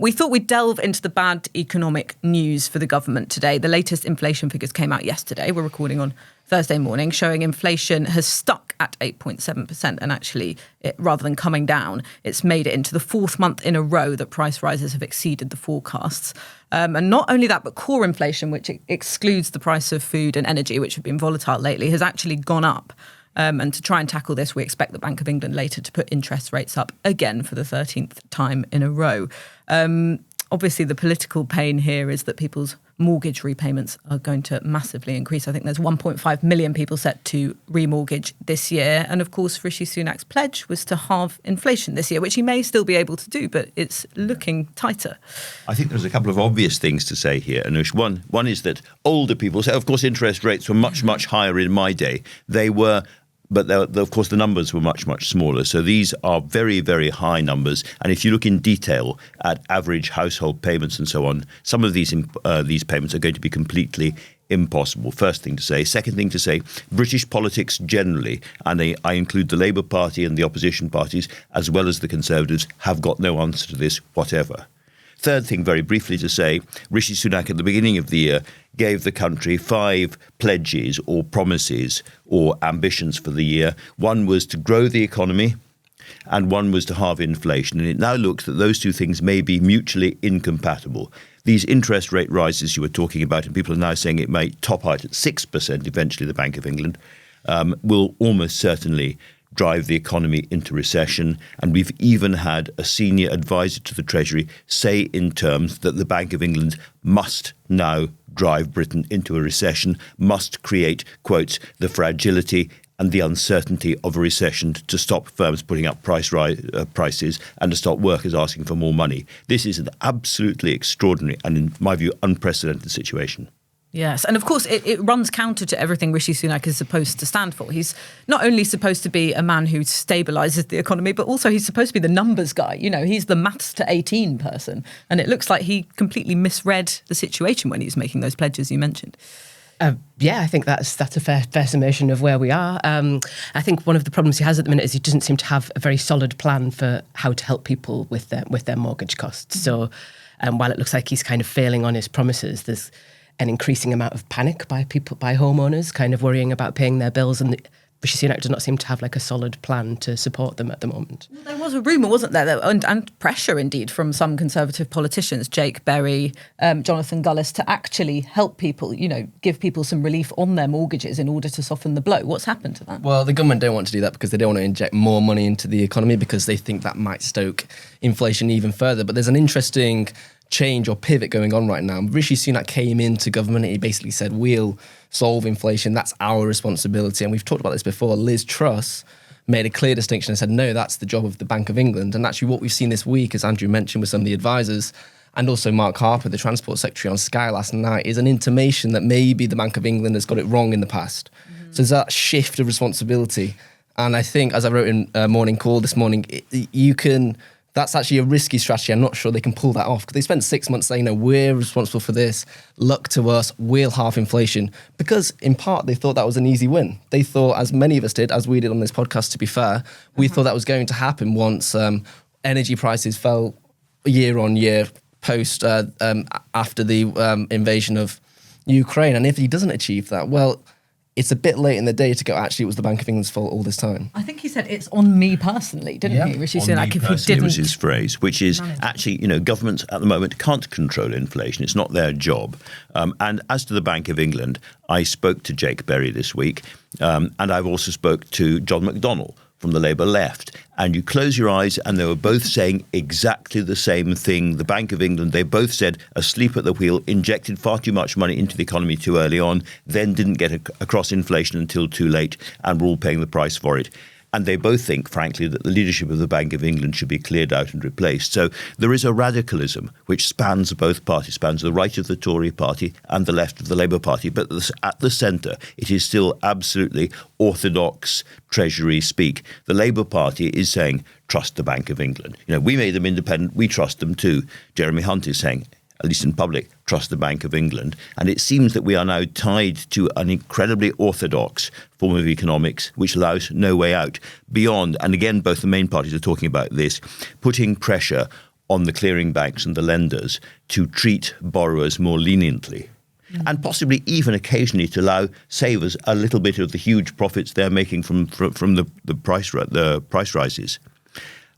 We thought we'd delve into the bad economic news for the government today. The latest inflation figures came out yesterday. We're recording on Thursday morning, showing inflation has stuck at 8.7%. And actually, rather than coming down, it's made it into the fourth month in a row that price rises have exceeded the forecasts. And not only that, but core inflation, which excludes the price of food and energy, which have been volatile lately, has actually gone up. And to try and tackle this, we expect the Bank of England later to put interest rates up again for the 13th time in a row. Obviously, the political pain here is that people's mortgage repayments are going to massively increase. I think there's 1.5 million people set to remortgage this year. And of course, Rishi Sunak's pledge was to halve inflation this year, which he may still be able to do, but it's looking tighter. I think there's a couple of obvious things to say here, Anoosh. One is that older people say, of course, interest rates were much, much higher in my day. They were. But of course, the numbers were much, much smaller. So these are very, very high numbers. And if you look in detail at average household payments and so on, some of these payments are going to be completely impossible. First thing to say. Second thing to say, British politics generally, and I include the Labour Party and the opposition parties, as well as the Conservatives, have got no answer to this whatever. Third thing, very briefly to say, Rishi Sunak at the beginning of the year gave the country 5 pledges or promises or ambitions for the year. One was to grow the economy and one was to halve inflation. And it now looks that those two things may be mutually incompatible. These interest rate rises you were talking about, and people are now saying it may top out at 6% eventually, the Bank of England, will almost certainly drive the economy into recession. And we've even had a senior advisor to the Treasury say in terms that the Bank of England must now drive Britain into a recession, must create, quotes, the fragility and the uncertainty of a recession to stop firms putting up prices and to stop workers asking for more money. This is an absolutely extraordinary and, in my view, unprecedented situation. Yes. And of course, it runs counter to everything Rishi Sunak is supposed to stand for. He's not only supposed to be a man who stabilises the economy, but also he's supposed to be the numbers guy. You know, he's the maths to 18 person. And it looks like he completely misread the situation when he was making those pledges you mentioned. I think that's a fair summation of where we are. I think one of the problems he has at the minute is he doesn't seem to have a very solid plan for how to help people with their mortgage costs. So while it looks like he's kind of failing on his promises, there's an increasing amount of panic by homeowners, kind of worrying about paying their bills, and Rishi Sunak does not seem to have like a solid plan to support them at the moment. Well, there was a rumour, wasn't there, and pressure indeed from some Conservative politicians, Jake Berry, Jonathan Gullis, to actually help people, you know, give people some relief on their mortgages in order to soften the blow. What's happened to that? Well, the government don't want to do that because they don't want to inject more money into the economy because they think that might stoke inflation even further. But there's an interesting change or pivot going on right now. Rishi Sunak came into government and he basically said, we'll solve inflation, that's our responsibility. And we've talked about this before. Liz Truss made a clear distinction and said, no, that's the job of the Bank of England. And actually what we've seen this week, as Andrew mentioned with some of the advisors, and also Mark Harper, the Transport Secretary on Sky last night, is an intimation that maybe the Bank of England has got it wrong in the past. So there's that shift of responsibility. And I think, as I wrote in Morning Call this morning, that's actually a risky strategy. I'm not sure they can pull that off because they spent 6 months saying, no, we're responsible for this. Look to us. We'll halve inflation. Because in part, they thought that was an easy win. They thought, as many of us did, as we did on this podcast, to be fair, we thought that was going to happen once energy prices fell year on year post after the invasion of Ukraine. And if he doesn't achieve that, well, it's a bit late in the day to go, actually, it was the Bank of England's fault all this time. I think he said it's on me personally, didn't he, Rishi Sunak? If he didn't, was his phrase, which is actually, you know, governments at the moment can't control inflation. It's not their job. And as to the Bank of England, I spoke to Jake Berry this week, and I've also spoke to John McDonnell from the Labour left. And you close your eyes and they were both saying exactly the same thing. The Bank of England, they both said, asleep at the wheel, injected far too much money into the economy too early on, then didn't get across inflation until too late, and we're all paying the price for it. And they both think, frankly, that the leadership of the Bank of England should be cleared out and replaced. So there is a radicalism which spans both parties, spans the right of the Tory party and the left of the Labour Party. But at the centre, it is still absolutely orthodox Treasury speak. The Labour Party is saying, trust the Bank of England. You know, we made them independent. We trust them too. Jeremy Hunt is saying, at least in public, trust the Bank of England. And it seems that we are now tied to an incredibly orthodox form of economics, which allows no way out beyond, and again, both the main parties are talking about this, putting pressure on the clearing banks and the lenders to treat borrowers more leniently. And possibly even occasionally to allow savers a little bit of the huge profits they're making from the price rises.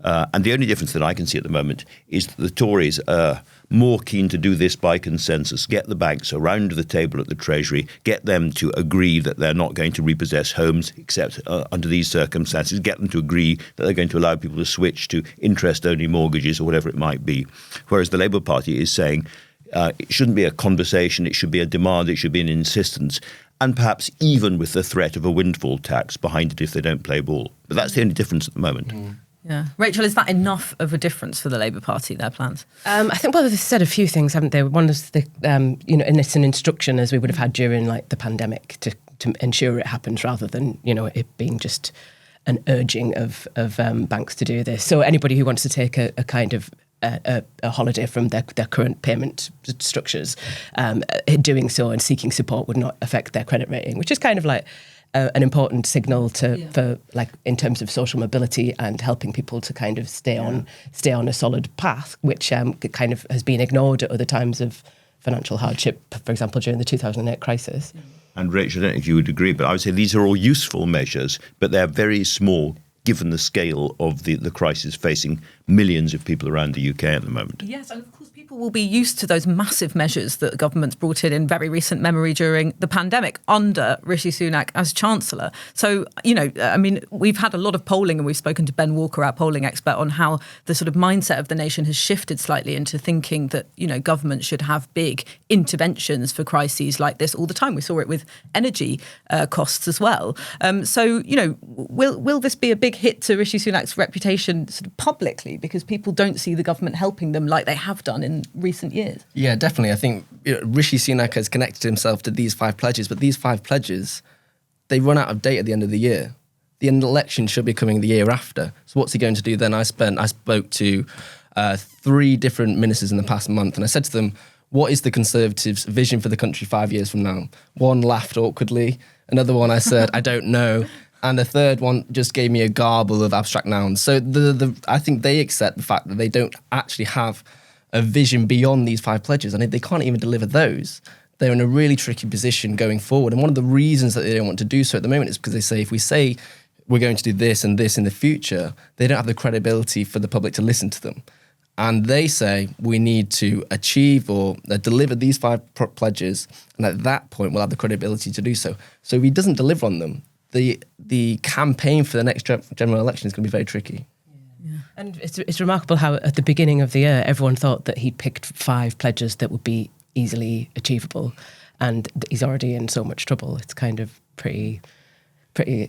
And the only difference that I can see at the moment is that the Tories are more keen to do this by consensus, get the banks around the table at the Treasury, get them to agree that they're not going to repossess homes except under these circumstances, get them to agree that they're going to allow people to switch to interest-only mortgages or whatever it might be. Whereas the Labour Party is saying it shouldn't be a conversation, it should be a demand, it should be an insistence, and perhaps even with the threat of a windfall tax behind it if they don't play ball. But that's the only difference at the moment. Yeah. Rachel, is that enough of a difference for the Labour Party, their plans? I think, well, they've said a few things, haven't they? One is, and it's an instruction, as we would have had during, the pandemic, to ensure it happens rather than, it being just an urging of banks to do this. So anybody who wants to take a kind of a holiday from their current payment structures, doing so and seeking support would not affect their credit rating, which is kind of like an important signal for in terms of social mobility and helping people to kind of stay on a solid path, which kind of has been ignored at other times of financial hardship, for example, during the 2008 crisis. And Rachel, I don't know if you would agree, but I would say these are all useful measures, but they're very small given the scale of the crisis facing millions of people around the UK at the moment. Yes, and of course people will be used to those massive measures that the government's brought in very recent memory during the pandemic under Rishi Sunak as Chancellor. So, we've had a lot of polling and we've spoken to Ben Walker, our polling expert, on how the sort of mindset of the nation has shifted slightly into thinking that, government should have big interventions for crises like this all the time. We saw it with energy costs as well. Will this be a big hit to Rishi Sunak's reputation sort of publicly because people don't see the government helping them like they have done in recent years? Yeah, definitely. I think Rishi Sunak has connected himself to these 5 pledges, but these 5 pledges, they run out of date at the end of the year. The end election should be coming the year after. So what's he going to do then? I spoke to 3 different ministers in the past month, and I said to them, what is the Conservatives' vision for the country 5 years from now? One laughed awkwardly. Another one I said, I don't know. And the third one just gave me a garble of abstract nouns. So I think they accept the fact that they don't actually have a vision beyond these 5 pledges. And if they can't even deliver those, they're in a really tricky position going forward. And one of the reasons that they don't want to do so at the moment is because they say, if we say we're going to do this and this in the future, they don't have the credibility for the public to listen to them. And they say we need to achieve or deliver these 5 pledges. And at that point, we'll have the credibility to do so. So if he doesn't deliver on them, the campaign for the next general election is going to be very tricky. Yeah. And it's remarkable how at the beginning of the year, everyone thought that he'd picked 5 pledges that would be easily achievable. And he's already in so much trouble. It's kind of pretty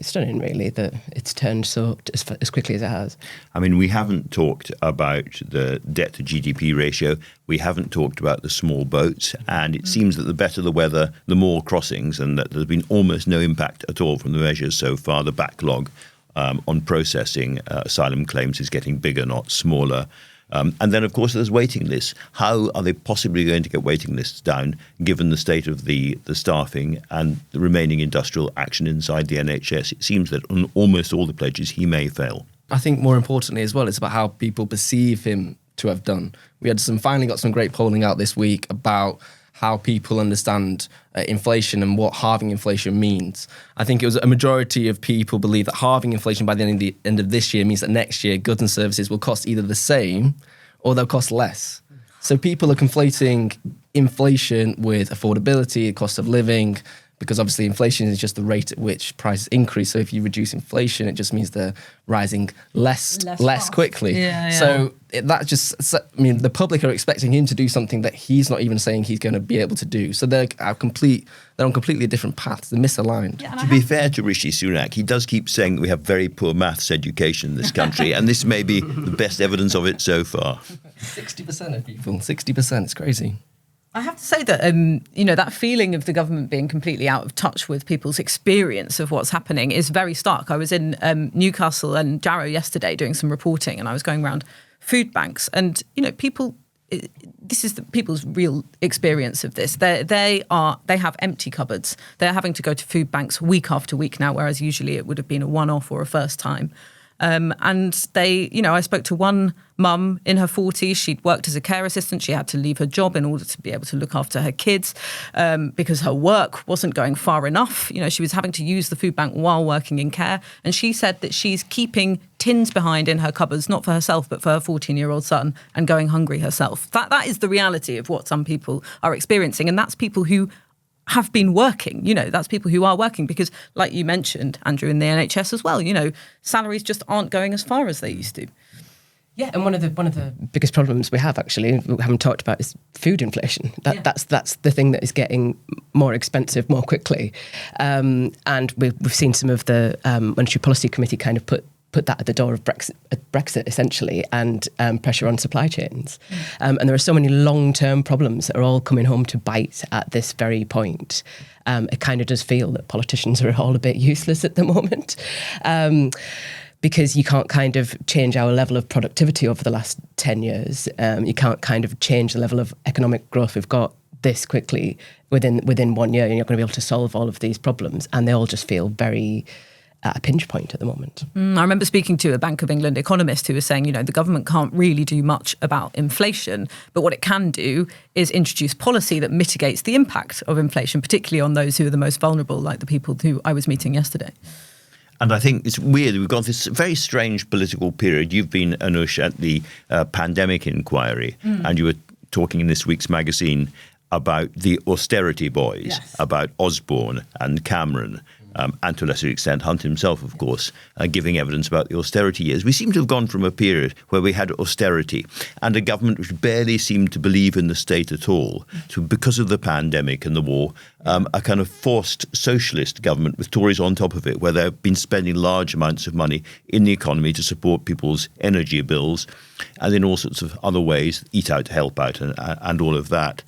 stunning, really, that it's turned so as quickly as it has. I mean, we haven't talked about the debt to GDP ratio. We haven't talked about the small boats. And it seems that the better the weather, the more crossings, and that there's been almost no impact at all from the measures so far. The backlog on processing asylum claims is getting bigger, not smaller. And then, of course, there's waiting lists. How are they possibly going to get waiting lists down, given the state of the staffing and the remaining industrial action inside the NHS? It seems that on almost all the pledges, he may fail. I think more importantly as well, it's about how people perceive him to have done. We had finally got some great polling out this week about how people understand inflation and what halving inflation means. I think it was a majority of people believe that halving inflation by the end of this year means that next year goods and services will cost either the same or they'll cost less. So people are conflating inflation with affordability, cost of living, because obviously inflation is just the rate at which prices increase. So if you reduce inflation, it just means they're rising less quickly. Yeah. So the public are expecting him to do something that he's not even saying he's going to be able to do. So they're on completely different paths. They're misaligned. Yeah, to be fair to Rishi Sunak, he does keep saying that we have very poor maths education in this country, and this may be the best evidence of it so far. 60% of people, 60%, it's crazy. I have to say that, that feeling of the government being completely out of touch with people's experience of what's happening is very stark. I was in Newcastle and Jarrow yesterday doing some reporting, and I was going around food banks, and this is people's real experience of this. They have empty cupboards. They're having to go to food banks week after week now, whereas usually it would have been a one-off or a first time. And they, I spoke to one mum in her 40s. She'd worked as a care assistant. She had to leave her job in order to be able to look after her kids because her work wasn't going far enough. She was having to use the food bank while working in care. And she said that she's keeping tins behind in her cupboards, not for herself, but for her 14-year-old son, and going hungry herself. That is the reality of what some people are experiencing. And that's people who have been working, that's people who are working because, like you mentioned, Andrew, in the NHS as well, salaries just aren't going as far as they used to. Yeah, and one of the biggest problems we have, actually, we haven't talked about, is food inflation. That's the thing that is getting more expensive more quickly. And we've seen some of the Monetary Policy Committee kind of put that at the door of Brexit essentially, and pressure on supply chains. And there are so many long-term problems that are all coming home to bite at this very point. It kind of does feel that politicians are all a bit useless at the moment. Because you can't kind of change our level of productivity over the last 10 years. You can't kind of change the level of economic growth we've got this quickly within 1 year. You're not going to be able to solve all of these problems. And they all just feel very at a pinch point at the moment. I remember speaking to a Bank of England economist who was saying, the government can't really do much about inflation, but what it can do is introduce policy that mitigates the impact of inflation, particularly on those who are the most vulnerable, like the people who I was meeting yesterday. And I think it's weird. We've got this very strange political period. You've been, Anoosh, at the pandemic inquiry, and you were talking in this week's magazine about the austerity boys, yes, about Osborne and Cameron, and to a lesser extent Hunt himself, of course, giving evidence about the austerity years. We seem to have gone from a period where we had austerity and a government which barely seemed to believe in the state at all, to, because of the pandemic and the war, a kind of forced socialist government with Tories on top of it, where they've been spending large amounts of money in the economy to support people's energy bills and in all sorts of other ways, eat out, help out, and all of that.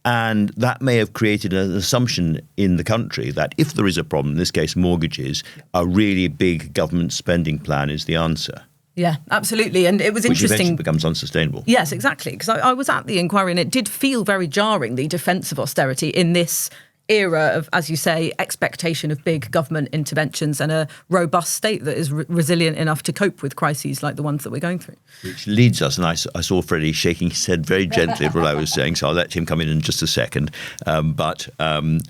And that may have created an assumption in the country that if there is a problem, in this case mortgages, a really big government spending plan is the answer. Yeah, absolutely. And it was interesting. Which eventually becomes unsustainable. Yes, exactly. Because I was at the inquiry and it did feel very jarring, the defence of austerity in this era of, as you say, expectation of big government interventions and a robust state that is resilient enough to cope with crises like the ones that we're going through. Which leads us, and I saw Freddie shaking his head very gently at what I was saying, so I'll let him come in just a second, but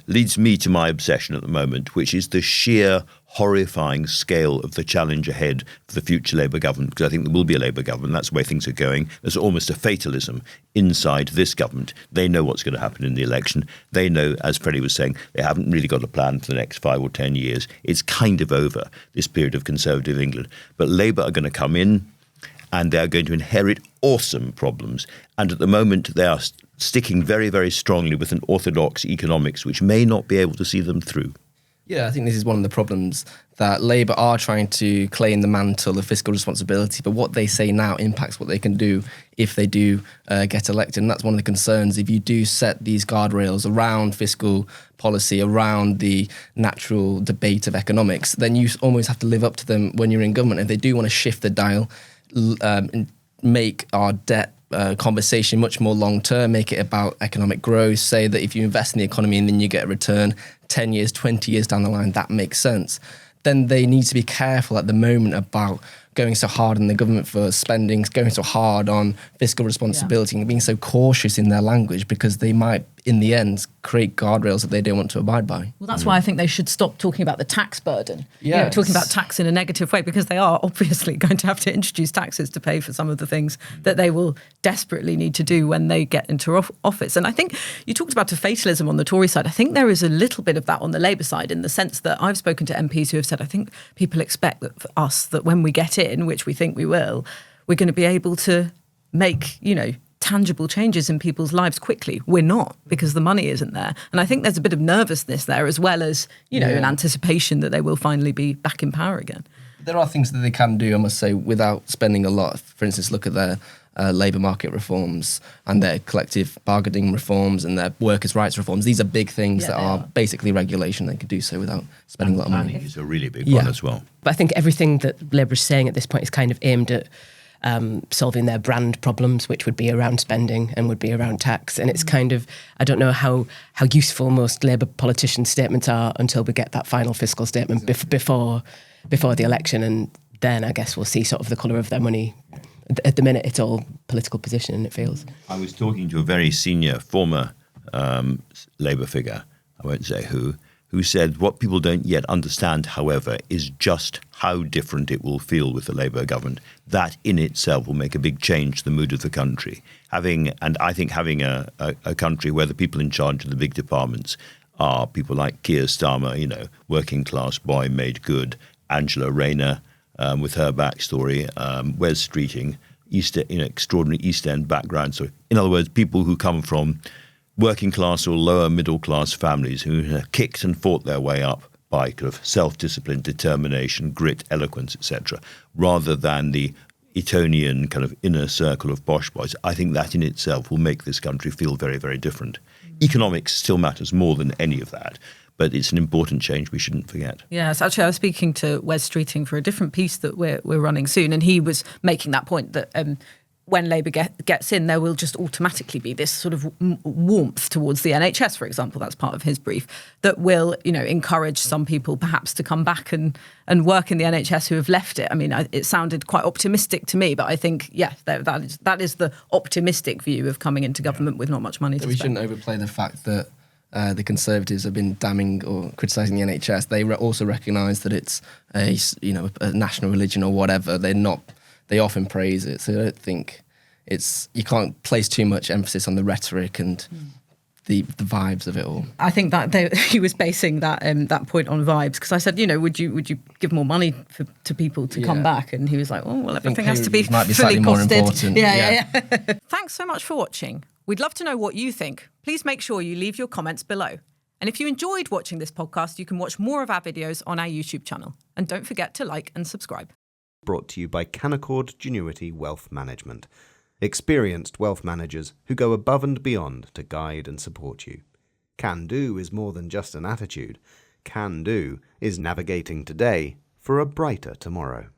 leads me to my obsession at the moment, which is the sheer horrifying scale of the challenge ahead for the future Labour government, because I think there will be a Labour government. That's the way things are going. There's almost a fatalism inside this government. They know what's going to happen in the election. They know, as Freddie was saying, they haven't really got a plan for the next 5 or 10 years. It's kind of over, this period of Conservative England. But Labour are going to come in and they're going to inherit awesome problems. And at the moment, they are sticking very, very strongly with an orthodox economics, which may not be able to see them through. Yeah, I think this is one of the problems, that Labour are trying to claim the mantle of fiscal responsibility, but what they say now impacts what they can do if they do get elected. And that's one of the concerns. If you do set these guardrails around fiscal policy, around the natural debate of economics, then you almost have to live up to them when you're in government. If they do want to shift the dial, make our debt conversation much more long-term, make it about economic growth, say that if you invest in the economy and then you get a return 10 years, 20 years down the line, that makes sense. Then they need to be careful at the moment about going so hard on the government for spending, going so hard on fiscal responsibility, and being so cautious in their language, because they might, in the end, create guardrails that they don't want to abide by. Well, that's why I think they should stop talking about the tax burden. Yes. Talking about tax in a negative way, because they are obviously going to have to introduce taxes to pay for some of the things that they will desperately need to do when they get into office. And I think you talked about a fatalism on the Tory side. I think there is a little bit of that on the Labour side, in the sense that I've spoken to MPs who have said, I think people expect that for us, that when we get in, which we think we will, we're going to be able to make, tangible changes in people's lives quickly. We're not, because the money isn't there. And I think there's a bit of nervousness there, as well as, an anticipation that they will finally be back in power again. There are things that they can do, I must say, without spending a lot. For instance, look at their labour market reforms and their collective bargaining reforms and their workers' rights reforms. These are big things that are basically regulation. They could do so without spending a lot of money. It's a really big one as well. But I think everything that Labour is saying at this point is kind of aimed at solving their brand problems, which would be around spending and would be around tax. And it's kind of, I don't know how useful most Labour politicians' statements are until we get that final fiscal statement before the election. And then I guess we'll see sort of the colour of their money. At the minute, it's all political position, it feels. I was talking to a very senior former Labour figure, I won't say who said what people don't yet understand, however, is just how different it will feel with the Labour government. That in itself will make a big change to the mood of the country. I think having a country where the people in charge of the big departments are people like Keir Starmer, working class boy made good, Angela Rayner with her backstory, Wes Streeting, extraordinary East End background. So in other words, people who come from working class or lower middle class families who have kicked and fought their way up by kind of self-discipline, determination, grit, eloquence, etc., rather than the Etonian kind of inner circle of posh boys. I think that in itself will make this country feel very, very different. Economics still matters more than any of that, but it's an important change we shouldn't forget. Yes, actually, I was speaking to Wes Streeting for a different piece that we're running soon, and he was making that point that when Labour gets in, there will just automatically be this sort of warmth towards the NHS, for example. That's part of his brief, that will, encourage some people perhaps to come back and work in the NHS who have left it. I mean, it sounded quite optimistic to me, but I think, that is the optimistic view of coming into government with not much money to spend. We shouldn't overplay the fact that the Conservatives have been damning or criticising the NHS. They also recognise that it's a national religion or whatever. They often praise it, so I don't think you can't place too much emphasis on the rhetoric and the vibes of it all. I think that he was basing that point on vibes, because I said, would you give more money to people to come back? And he was like, well, everything has to be might be fully slightly more costed. important. Yeah. Thanks so much for watching. We'd love to know what you think. Please make sure you leave your comments below. And if you enjoyed watching this podcast, you can watch more of our videos on our YouTube channel. And don't forget to like and subscribe. Brought to you by Canaccord Genuity Wealth Management. Experienced wealth managers who go above and beyond to guide and support you. Can do is more than just an attitude. Can do is navigating today for a brighter tomorrow.